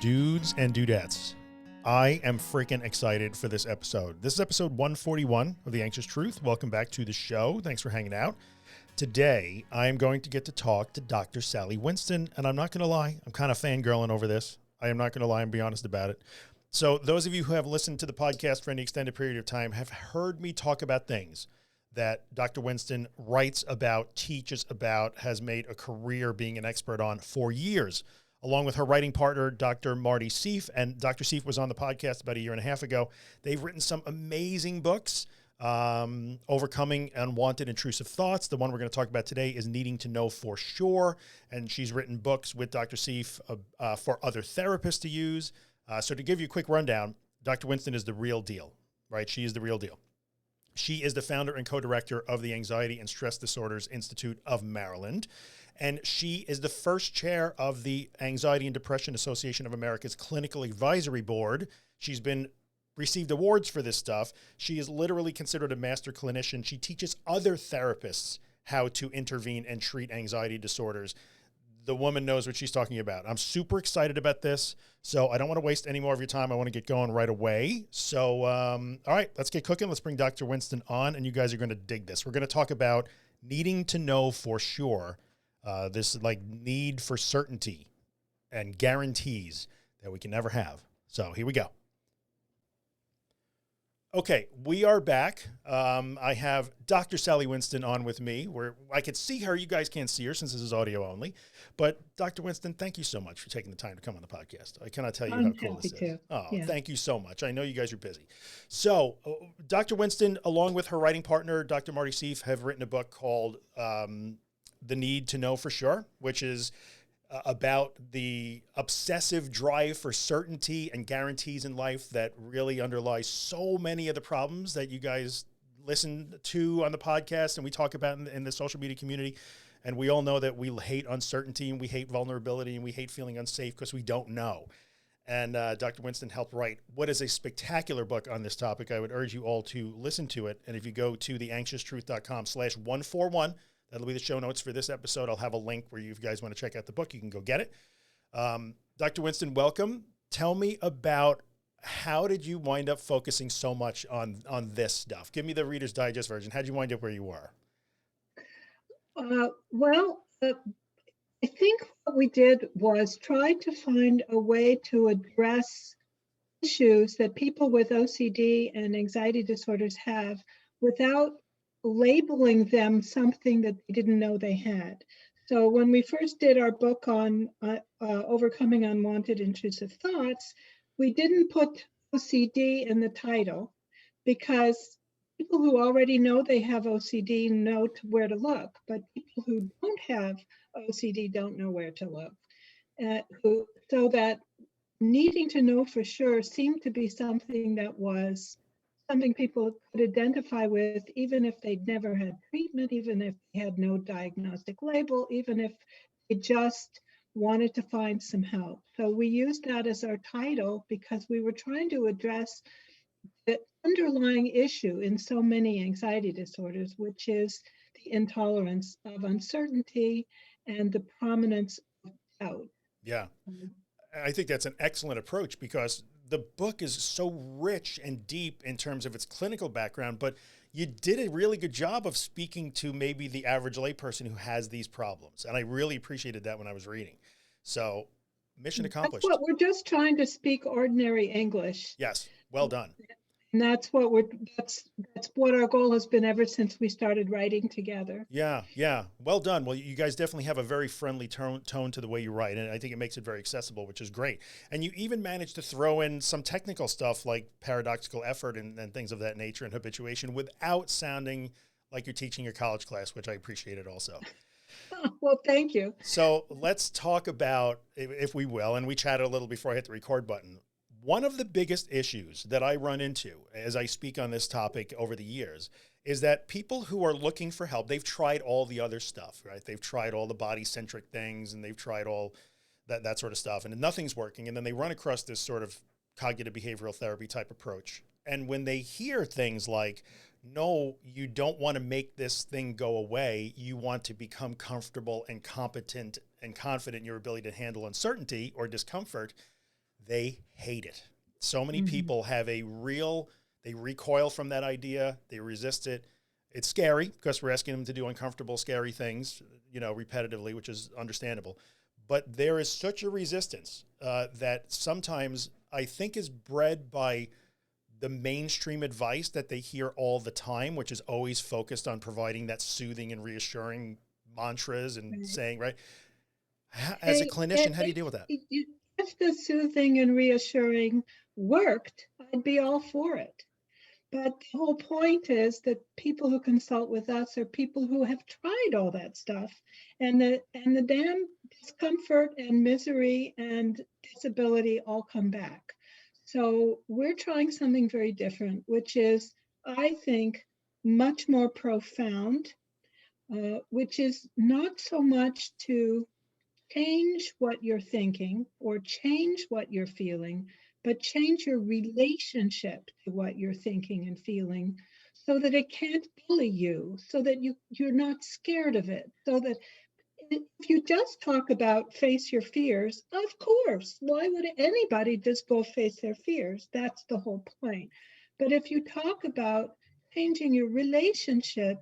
Dudes and dudettes, I am freaking excited for this episode. This is episode 141 of The Anxious Truth. Welcome back to the show. Thanks for hanging out. Today, I am going to get to talk to Dr. Sally Winston, and I'm not going to lie, I'm kind of fangirling over this. I am not going to lie and be honest about it. So those of you who have listened to the podcast for any extended period of time have heard me talk about things that Dr. Winston writes about, teaches about, has made a career being an expert on for years, along with her writing partner, Dr. Marty Seif. And Dr. Seif was on the podcast about a year and a half ago. They've written some amazing books, Overcoming Unwanted Intrusive Thoughts. The one we're going to talk about today is Needing to Know for Sure. And she's written books with Dr. Seif for other therapists to use. So to give you a quick rundown, Dr. Winston is the real deal, right? She is the real deal. She is the founder and co-director of the Anxiety and Stress Disorders Institute of Maryland. And she is the first chair of the Anxiety and Depression Association of America's Clinical Advisory Board. She's received awards for this stuff. She is literally considered a master clinician. She teaches other therapists how to intervene and treat anxiety disorders. The woman knows what she's talking about. I'm super excited about this. So I don't want to waste any more of your time. I want to get going right away. So, all right, let's get cooking. Let's bring Dr. Winston on, and you guys are going to dig this. We're going to talk about needing to know for sure. This like need for certainty and guarantees that we can never have. So here we go. Okay, we are back. I have Dr. Sally Winston on with me, where I could see her. You guys can't see her since this is audio only. But Dr. Winston, thank you so much for taking the time to come on the podcast. I cannot tell you how cool this is. Oh, yeah. Thank you so much. I know you guys are busy. So Dr. Winston, along with her writing partner, Dr. Marty Seif, have written a book called The Need to Know for Sure, which is about the obsessive drive for certainty and guarantees in life that really underlies so many of the problems that you guys listen to on the podcast and we talk about in the social media community. And we all know that we hate uncertainty and we hate vulnerability and we hate feeling unsafe because we don't know. And Dr. Winston helped write what is a spectacular book on this topic. I would urge you all to listen to it. And if you go to theanxioustruth.com/141, that'll be the show notes for this episode. I'll have a link where if you guys want to check out the book, you can go get it. Dr. Winston, welcome. Tell me about how did you wind up focusing so much on this stuff? Give me the Reader's Digest version. How did you wind up where you were? I think what we did was try to find a way to address issues that people with OCD and anxiety disorders have without labeling them something that they didn't know they had. So when we first did our book on Overcoming Unwanted Intrusive Thoughts, we didn't put OCD in the title because people who already know they have OCD know where to look, but people who don't have OCD don't know where to look. So that needing to know for sure seemed to be something that was something people could identify with, even if they'd never had treatment, even if they had no diagnostic label, even if they just wanted to find some help. So we used that as our title because we were trying to address the underlying issue in so many anxiety disorders, which is the intolerance of uncertainty and the prominence of doubt. Yeah, I think that's an excellent approach because the book is so rich and deep in terms of its clinical background, but you did a really good job of speaking to maybe the average layperson who has these problems. And I really appreciated that when I was reading. So mission accomplished. That's what we're just trying to speak ordinary English. Yes. Well done. And that's what our goal has been ever since we started writing together. Yeah. Yeah. Well done. Well, you guys definitely have a very friendly tone to the way you write. And I think it makes it very accessible, which is great. And you even managed to throw in some technical stuff like paradoxical effort and things of that nature and habituation without sounding like you're teaching a college class, which I appreciated also. Well, thank you. So let's talk about, if we will, and we chatted a little before I hit the record button. One of the biggest issues that I run into as I speak on this topic over the years is that people who are looking for help, they've tried all the other stuff, right? They've tried all the body-centric things and they've tried all that sort of stuff and nothing's working. And then they run across this sort of cognitive behavioral therapy type approach. And when they hear things like, no, you don't want to make this thing go away. You want to become comfortable and competent and confident in your ability to handle uncertainty or discomfort. they hate it. So many Mhm. people have they recoil from that idea. They resist it. It's scary because we're asking them to do uncomfortable, scary things, repetitively, which is understandable. But there is such a resistance that sometimes I think is bred by the mainstream advice that they hear all the time, which is always focused on providing that soothing and reassuring mantras and Right. saying, right. As a Hey, clinician, how do you deal with that? if the soothing and reassuring worked, I'd be all for it. But the whole point is that people who consult with us are people who have tried all that stuff, and the damn discomfort and misery and disability all come back. So we're trying something very different, which is, I think, much more profound, which is not so much to change what you're thinking or change what you're feeling, but change your relationship to what you're thinking and feeling so that it can't bully you, so that you're not scared of it, so that if you just talk about face your fears, of course, why would anybody just go face their fears? That's the whole point. But if you talk about changing your relationship,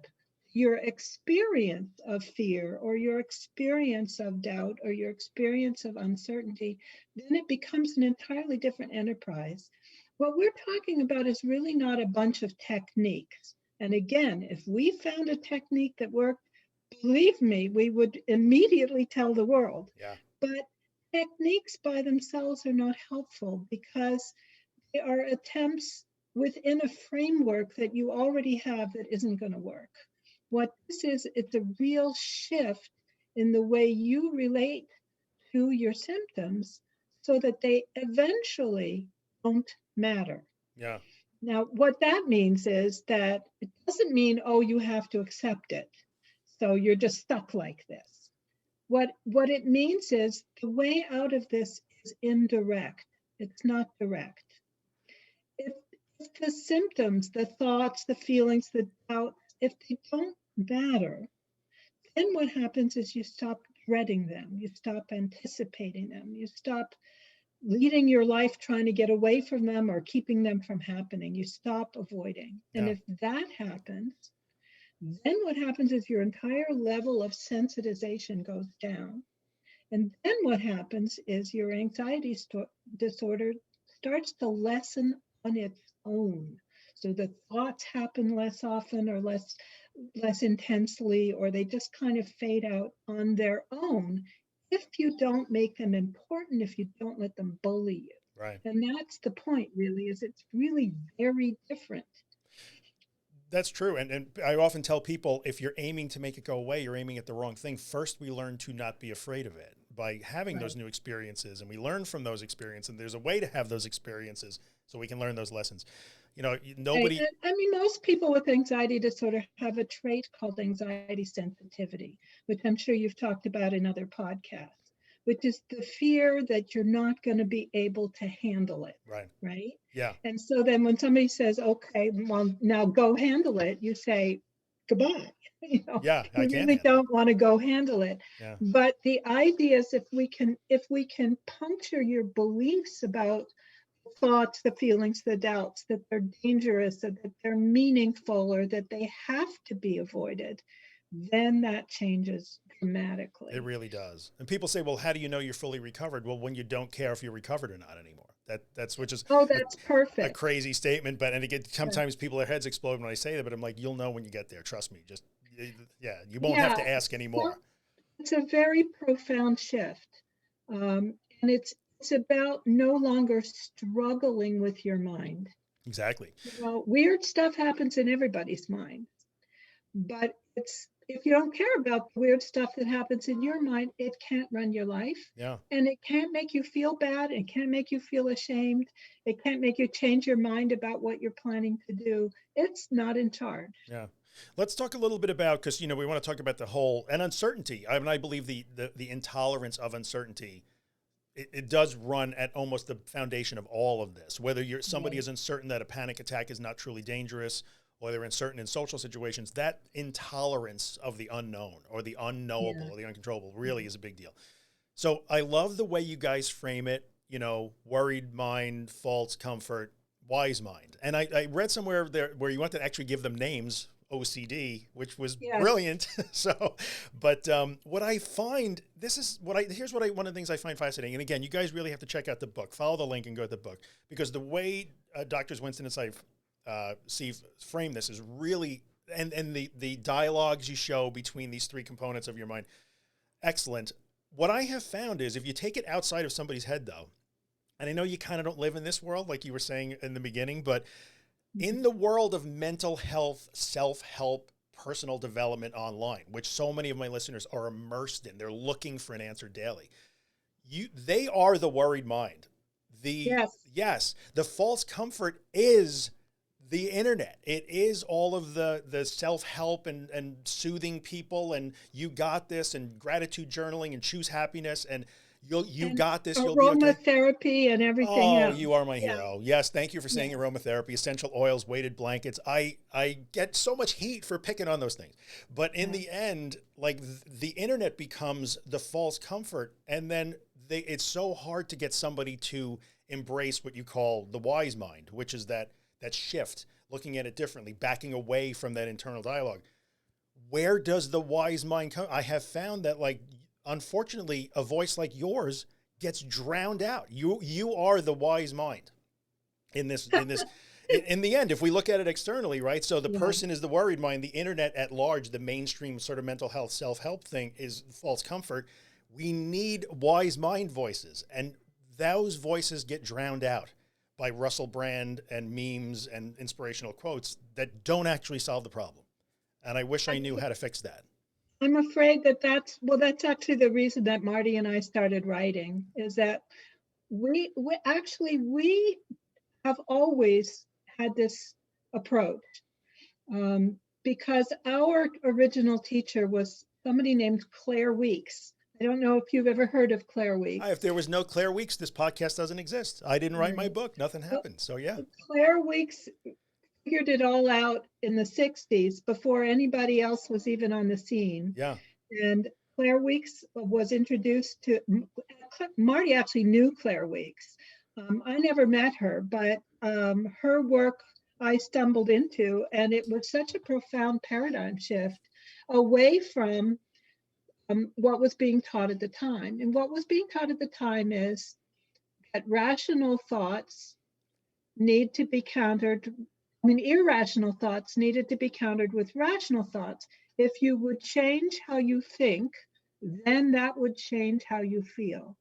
your experience of fear or your experience of doubt or your experience of uncertainty, then it becomes an entirely different enterprise. What we're talking about is really not a bunch of techniques. And again, if we found a technique that worked, believe me, we would immediately tell the world. Yeah. But techniques by themselves are not helpful because they are attempts within a framework that you already have that isn't going to work. What this is, it's a real shift in the way you relate to your symptoms so that they eventually don't matter. Yeah. Now, what that means is that it doesn't mean, oh, you have to accept it. So you're just stuck like this. What it means is the way out of this is indirect. It's not direct. If, if the symptoms, the thoughts, the feelings, the doubts, if they don't matter, then what happens is you stop dreading them, you stop anticipating them, you stop leading your life trying to get away from them or keeping them from happening. You stop avoiding. And Yeah. if that happens, then what happens is your entire level of sensitization goes down. And then what happens is your anxiety disorder starts to lessen on its own. So the thoughts happen less often or less intensely, or they just kind of fade out on their own if you don't make them important, if you don't let them bully you. Right. And that's the point, really, is it's really very different. That's true. And I often tell people, if you're aiming to make it go away, you're aiming at the wrong thing. First, we learn to not be afraid of it by having Right. those new experiences, and we learn from those experiences. And there's a way to have those experiences so we can learn those lessons. Right. Nobody, I mean, most people with anxiety disorder have a trait called anxiety sensitivity, which I'm sure you've talked about in other podcasts, which is the fear that you're not going to be able to handle it. right. Right. Yeah. And so then when somebody says, okay, well, now go handle it, you say, goodbye. Yeah. I You can't really handle it. don't want to go handle it. Yeah. But the idea is if we can puncture your beliefs about thoughts, the feelings, the doubts, that they're dangerous, that they're meaningful, or that they have to be avoided, then that changes It dramatically. really does. And people say, well, how do you know you're fully recovered? Well, when you don't care if you're recovered or not anymore. That's which is Oh, a, that's a perfect. crazy statement. But and again, Right. sometimes people, their heads explode when I say that. But I'm like, you'll know when you get there. Trust me. Yeah, you won't have Yeah, to ask anymore. it's a very profound shift. And it's about no longer struggling with your mind. Exactly. Weird stuff happens in everybody's mind. But it's if you don't care about the weird stuff that happens in your mind, it can't run your life. Yeah. And it can't make you feel bad. It can't make you feel ashamed. It can't make you change your mind about what you're planning to do. It's not in charge. Yeah. Let's talk a little bit about, because, we want to talk about the whole and uncertainty. I mean, I believe the intolerance of uncertainty, it does run at almost the foundation of all of this. Whether somebody Right. is uncertain that a panic attack is not truly dangerous, or they're uncertain in social situations, that intolerance of the unknown or the unknowable Yeah. or the uncontrollable really is a big deal. So I love the way you guys frame it. worried mind, false comfort, wise mind. And I read somewhere there where you want to actually give them names, OCD, which was Yes. brilliant. So, but what I find, here's one of the things I find fascinating. And again, you guys really have to check out the book, follow the link and go to the book, because the way Doctors Winston and Steve frame this is really, and the dialogues you show between these three components of your mind, excellent. What I have found is if you take it outside of somebody's head though, and I know you kind of don't live in this world, like you were saying in the beginning, but in the world of mental health, self-help, personal development online, which so many of my listeners are immersed in, they're looking for an answer daily. They are the worried mind. Yes. The false comfort is the internet. It is all of the self-help and soothing people, and you got this, and gratitude journaling, and choose happiness, and you got this, you'll be okay. Aromatherapy and everything else. You are my hero. Yes, thank you for saying aromatherapy, essential oils, weighted blankets. I get so much heat for picking on those things. But in the end, like the internet becomes the false comfort, and then it's so hard to get somebody to embrace what you call the wise mind, which is that shift, looking at it differently, backing away from that internal dialogue. Where does the wise mind come? I have found that, like, unfortunately, a voice like yours gets drowned out. You are the wise mind in this, in the end, if we look at it externally, right? So the person is the worried mind, the internet at large, the mainstream sort of mental health, self-help thing is false comfort. We need wise mind voices, and those voices get drowned out by Russell Brand and memes and inspirational quotes that don't actually solve the problem. And I wish I knew how to fix that. I'm afraid that's actually the reason that Marty and I started writing, is that we have always had this approach, because our original teacher was somebody named Claire Weeks. I don't know if you've ever heard of Claire Weeks. If there was no Claire Weeks, this podcast doesn't exist. I didn't write my book. Nothing happened. So yeah. Claire Weeks figured it all out in the 60s before anybody else was even on the scene. Yeah. And Claire Weeks was introduced to, Marty actually knew Claire Weeks. I never met her, but her work I stumbled into, and it was such a profound paradigm shift away from what was being taught at the time. And what was being taught at the time is that rational thoughts need to be countered. I mean, irrational thoughts needed to be countered with rational thoughts. If you would change how you think, then that would change how you feel.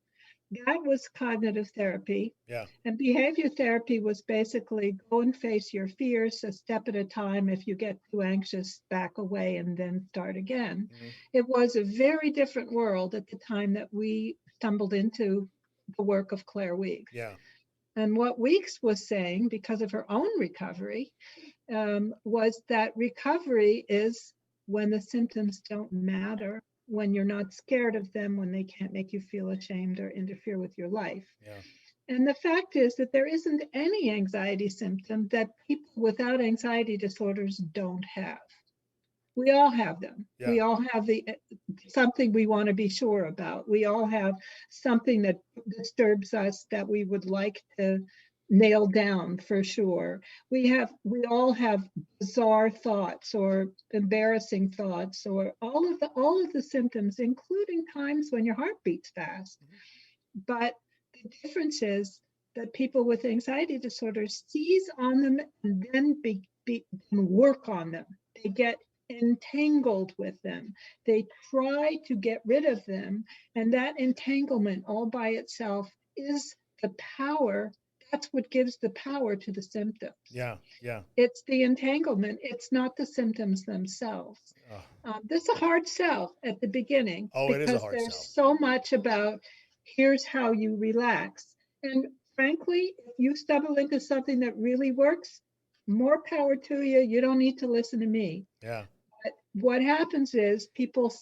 That was cognitive therapy. Yeah. And behavior therapy was basically go and face your fears a step at a time. If you get too anxious, back away and then start again. Mm-hmm. It was a very different world at the time that we stumbled into the work of Claire Weeks. Yeah. And what Weeks was saying, because of her own recovery, was that recovery is when the symptoms don't matter, when you're not scared of them, when they can't make you feel ashamed or interfere with your life. Yeah. And the fact is that there isn't any anxiety symptom that people without anxiety disorders don't have. We all have them. Yeah. We all have something we want to be sure about. We all have something that disturbs us that we would like to nail down for sure. We all have bizarre thoughts or embarrassing thoughts, or all of the symptoms, including times when your heart beats fast. Mm-hmm. But the difference is that people with anxiety disorders seize on them and then work on them. They get entangled with them. They try to get rid of them. And that entanglement all by itself is the power. That's what gives the power to the symptoms. Yeah, yeah. It's the entanglement. It's not the symptoms themselves. This is a hard sell at the beginning. Oh, it is a hard sell. Because there's so much about here's how you relax. And frankly, if you stumble into something that really works, more power to you. You don't need to listen to me. Yeah. But what happens is people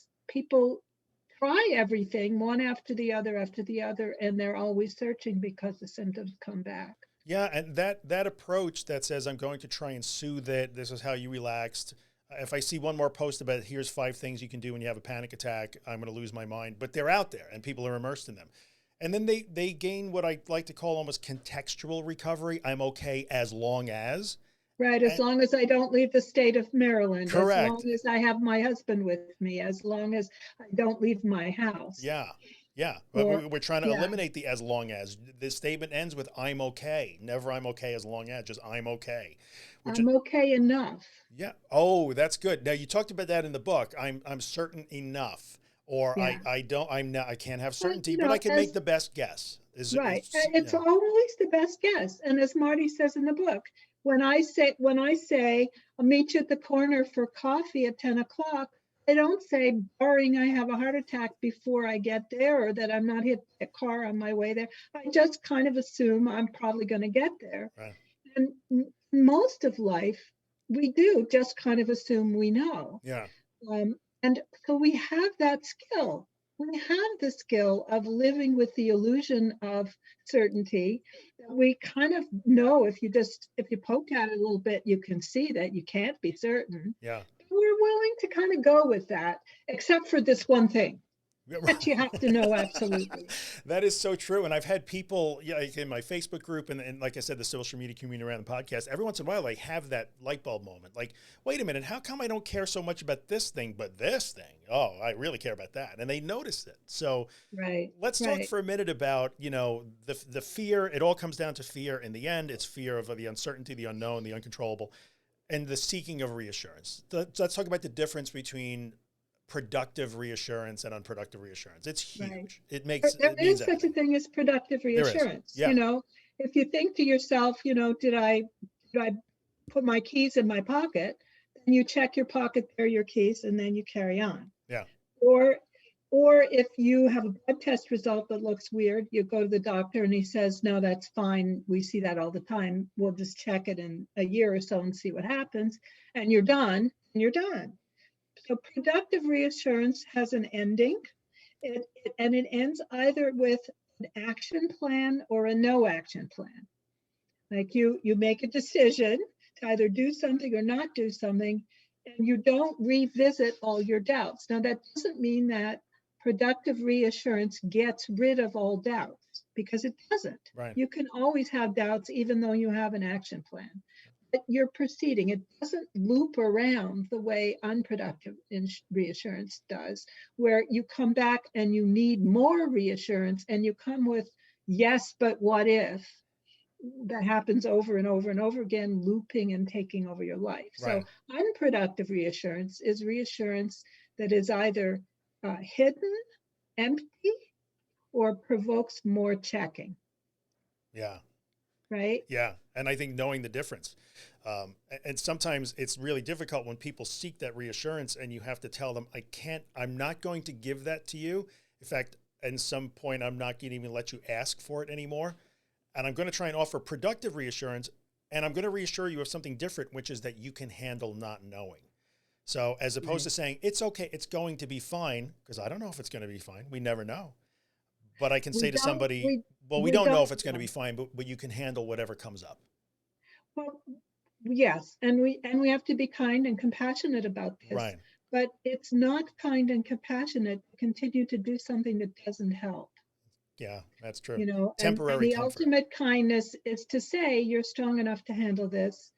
try everything one after the other, and they're always searching because the symptoms come back. Yeah, and that approach that says I'm going to try and soothe it, this is how you relaxed. If I see one more post about here's 5 things you can do when you have a panic attack, I'm going to lose my mind. But they're out there and people are immersed in them. And then they gain what I like to call almost contextual recovery. I'm okay as long as. Right, as And, long as I don't leave the state of Maryland, as correct. long as I have my husband with me, as long as I don't leave my house. Yeah. Yeah. But Or, we're trying to yeah, eliminate the as long as. This statement ends with I'm okay. Never I'm okay as long as, just I'm okay. Which, I'm okay enough. yeah. Oh, that's good. Now you talked about that in the book. I'm certain enough, or Yeah. I don't, I'm not, I can't have But, certainty, but I can make as the best guess. right, Yeah. it's always the best guess. And as Marty says in the book, when I say I'll meet you at the corner for coffee at 10 o'clock, I don't say barring I have a heart attack before I get there or that I'm not hit by a car on my way there. I just kind of assume I'm probably going to get there. Right. And most of life, we do just kind of assume we know. Yeah. Um, and so we have that skill. We have the skill of living with the illusion of certainty. We kind of know if you poke at it a little bit, you can see that you can't be certain. Yeah. We're willing to kind of go with that, except for this one thing Yeah, that you have to know absolutely. that is so true. And I've had people, yeah, like in my Facebook group and like I said, the social media community around the podcast, every once in a while, they have that light bulb moment. Like, wait a minute, how come I don't care so much about this thing, but this thing? Oh, I really care about that. And they notice it. So Right, let's talk right. for a minute about, the fear. It all comes down to fear in the end. It's fear of the uncertainty, the unknown, the uncontrollable, and the seeking of reassurance. Let's talk about the difference between productive reassurance and unproductive reassurance. It's Right. huge. It There means is such a everything. thing as productive There is. reassurance. Yeah. If you think to yourself, did I put my keys in my pocket? Then you check your pocket, there are your keys, and then you carry on. Yeah. Or or if you have a blood test result that looks weird, you go to the doctor and he says, no, that's fine. We see that all the time. We'll just check it in a year or so and see what happens. And you're done, and you're done. So productive reassurance has an ending, and it ends either with an action plan or a no action plan. Like you make a decision to either do something or not do something, and you don't revisit all your doubts. Now, that doesn't mean that productive reassurance gets rid of all doubts, because it doesn't. Right. You can always have doubts even though you have an action plan. But you're proceeding. It doesn't loop around the way unproductive reassurance does, where you come back and you need more reassurance and you come with, yes, but what if? That happens over and over and over again, looping and taking over your life. So Right. unproductive reassurance is reassurance that is either hidden, empty, or provokes more checking. Yeah. Right? Yeah. And I think knowing the difference. And sometimes it's really difficult when people seek that reassurance and you have to tell them, I'm not going to give that to you. In fact, at some point, I'm not going to even let you ask for it anymore. And I'm going to try and offer productive reassurance. And I'm going to reassure you of something different, which is that you can handle not knowing. So as opposed to saying, it's okay, it's going to be fine, because I don't know if it's going to be fine. We never know. But I can say to somebody, well, we don't know if it's going to be fine, but you can handle whatever comes up. Well, yes, and we have to be kind and compassionate about this. Right. But it's not kind and compassionate to continue to do something that doesn't help. Yeah, that's true. And Temporary the comfort. ultimate kindness is to say you're strong enough to handle this.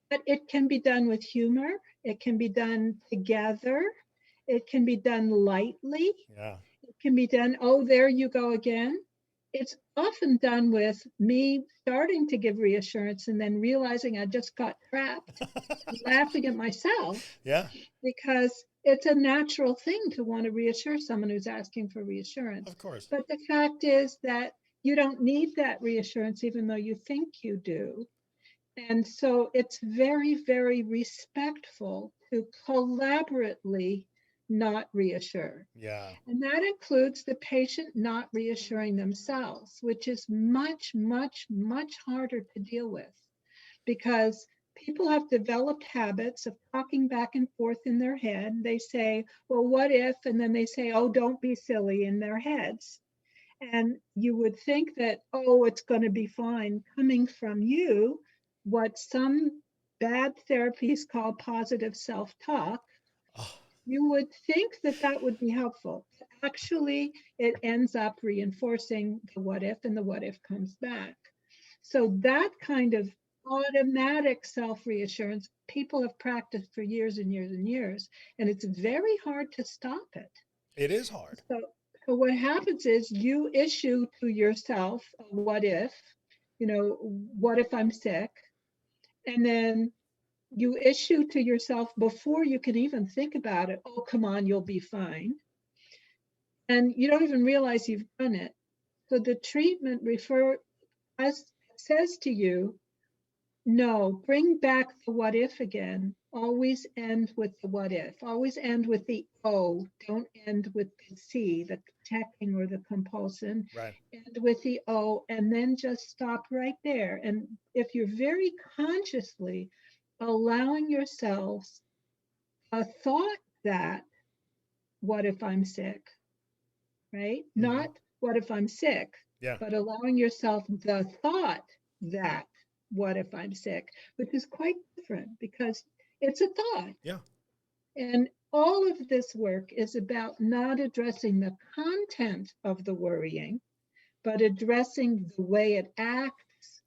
But it can be done with humor. It can be done together. It can be done lightly. Yeah. It can be done, oh, there you go again. It's often done with me starting to give reassurance and then realizing I just got trapped, laughing at myself. Yeah. Because it's a natural thing to want to reassure someone who's asking for reassurance. Of course. But the fact is that you don't need that reassurance, even though you think you do. And so it's very, very respectful to collaboratively not reassure. Yeah. And that includes the patient not reassuring themselves, which is much, much, much harder to deal with, because people have developed habits of talking back and forth in their head. They say, well, what if? And then they say, oh, don't be silly, in their heads. And you would think that, oh, it's going to be fine, coming from you, what some bad therapies call positive self-talk. Oh, You would think that that would be helpful. Actually, it ends up reinforcing the what if, and the what if comes back. So that kind of automatic self-reassurance, people have practiced for years and years and years, and it's very hard to stop it. It is hard. So what happens is you issue to yourself a what if, what if I'm sick? And then you issue to yourself before you can even think about it, oh, come on, you'll be fine. And you don't even realize you've done it. So the treatment says to you, no, bring back the what if again. Always end with the what if. Always end with the O. Don't end with the C, the protecting or the compulsion. Right. End with the O, and then just stop right there. And if you're very consciously allowing yourselves a thought that, what if I'm sick? Right? Mm-hmm. Not what if I'm sick, Yeah. but allowing yourself the thought that, what if I'm sick, which is quite different because it's a thought. Yeah. And all of this work is about not addressing the content of the worrying, but addressing the way it acts,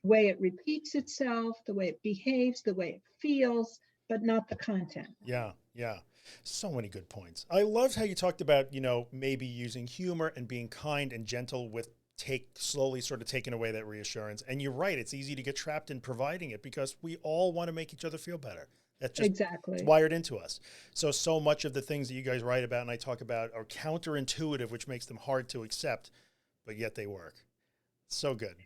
the way it repeats itself, the way it behaves, the way it feels, but not the content. Yeah. Yeah. So many good points. I loved how you talked about, maybe using humor and being kind and gentle with slowly sort of taking away that reassurance. And you're right. It's easy to get trapped in providing it because we all want to make each other feel better. That's just Exactly. It's wired into us. So much of the things that you guys write about and I talk about are counterintuitive, which makes them hard to accept, but yet they work. So good.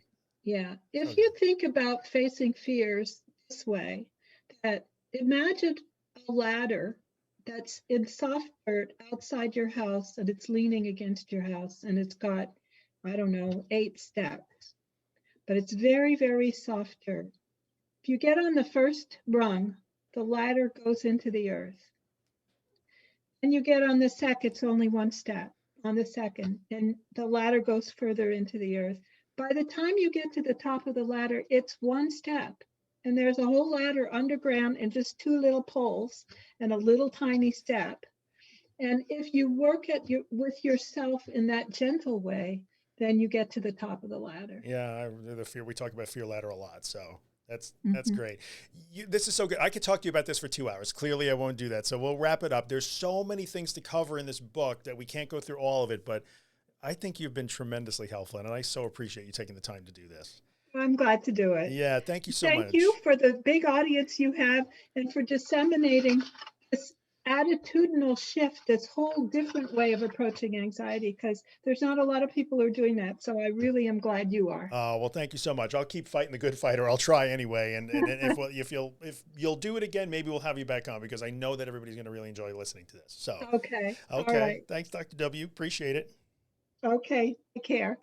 Yeah. If you think about facing fears this way, that imagine a ladder that's in soft dirt outside your house and it's leaning against your house and it's got, I don't know, 8 steps, but it's very, very soft dirt. If you get on the first rung, the ladder goes into the earth. And you get on the second, it's only 1 step on the second, and the ladder goes further into the earth. By the time you get to the top of the ladder, it's 1 step. And there's a whole ladder underground and just 2 little poles and a little tiny step. And if you work with yourself in that gentle way, then you get to the top of the ladder. Yeah, we talk about fear ladder a lot, so that's great. This is so good. I could talk to you about this for 2 hours. Clearly, I won't do that, so we'll wrap it up. There's so many things to cover in this book that we can't go through all of it, but I think you've been tremendously helpful, and I so appreciate you taking the time to do this. I'm glad to do it. Yeah, thank you so much. Thank you for the big audience you have and for disseminating this attitudinal shift, this whole different way of approaching anxiety, because there's not a lot of people who are doing that. So I really am glad you are. Well, thank you so much. I'll keep fighting the good fight, or I'll try anyway. And if you'll do it again, maybe we'll have you back on because I know that everybody's going to really enjoy listening to this. So okay. All right. Thanks, Dr. W. Appreciate it. Okay. Take care.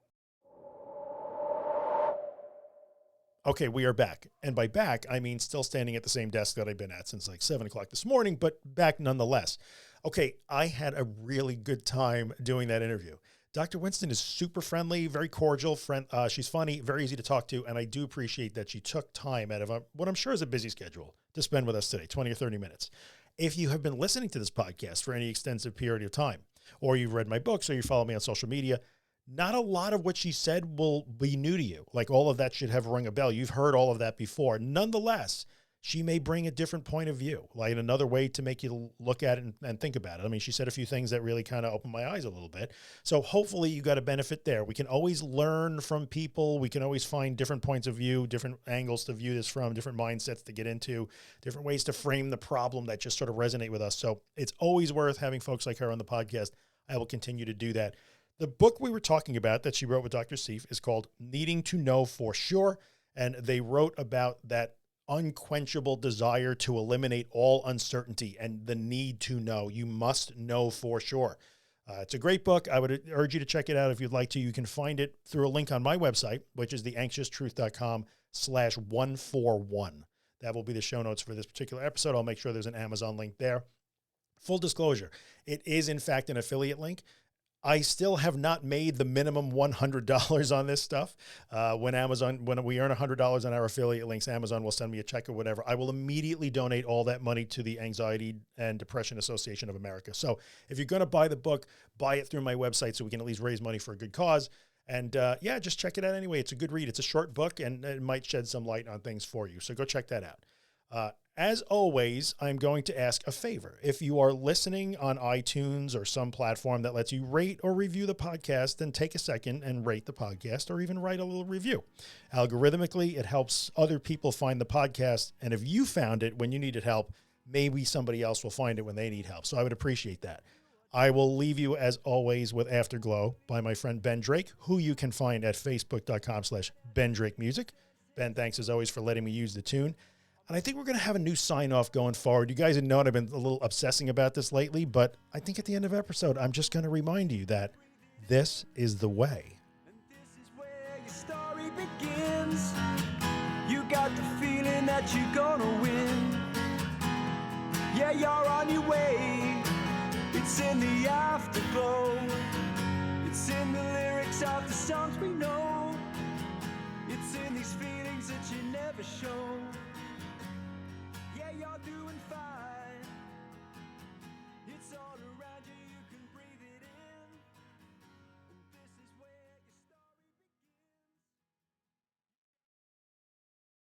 Okay, we are back. And by back, I mean still standing at the same desk that I've been at since like 7 o'clock this morning, but back nonetheless. Okay, I had a really good time doing that interview. Dr. Winston is super friendly, very cordial. She's funny, very easy to talk to. And I do appreciate that she took time out of what I'm sure is a busy schedule to spend with us today, 20 or 30 minutes. If you have been listening to this podcast for any extensive period of time, or you've read my books, or you follow me on social media, not a lot of what she said will be new to you. Like all of that should have rung a bell. You've heard all of that before. Nonetheless, she may bring a different point of view, like another way to make you look at it and think about it. I mean, she said a few things that really kind of opened my eyes a little bit. So hopefully you got a benefit there. We can always learn from people. We can always find different points of view, different angles to view this from, different mindsets to get into, different ways to frame the problem that just sort of resonate with us. So it's always worth having folks like her on the podcast. I will continue to do that. The book we were talking about that she wrote with Dr. Seif is called Needing to Know for Sure. And they wrote about that unquenchable desire to eliminate all uncertainty and the need to know. You must know for sure. It's a great book. I would urge you to check it out if you'd like to. You can find it through a link on my website, which is theanxioustruth.com/141. That will be the show notes for this particular episode. I'll make sure there's an Amazon link there. Full disclosure, it is in fact an affiliate link. I still have not made the minimum $100 on this stuff. When we earn $100 on our affiliate links, Amazon will send me a check or whatever. I will immediately donate all that money to the Anxiety and Depression Association of America. So if you're going to buy the book, buy it through my website so we can at least raise money for a good cause. And yeah, just check it out anyway. It's a good read. It's a short book and it might shed some light on things for you. So go check that out. As always, I'm going to ask a favor. If you are listening on iTunes or some platform that lets you rate or review the podcast, then take a second and rate the podcast or even write a little review. Algorithmically, it helps other people find the podcast. And if you found it when you needed help, maybe somebody else will find it when they need help. So I would appreciate that. I will leave you, as always, with Afterglow by my friend Ben Drake, who you can find at facebook.com/Ben Drake Music. Ben, thanks as always for letting me use the tune. And I think we're going to have a new sign off going forward. You guys have known I've been a little obsessing about this lately, but I think at the end of episode, I'm just going to remind you that this is the way. And this is where your story begins. You got the feeling that you're gonna win. Yeah, you're on your way. It's in the afterglow. It's in the lyrics of the songs we know. It's in these feelings that you never show.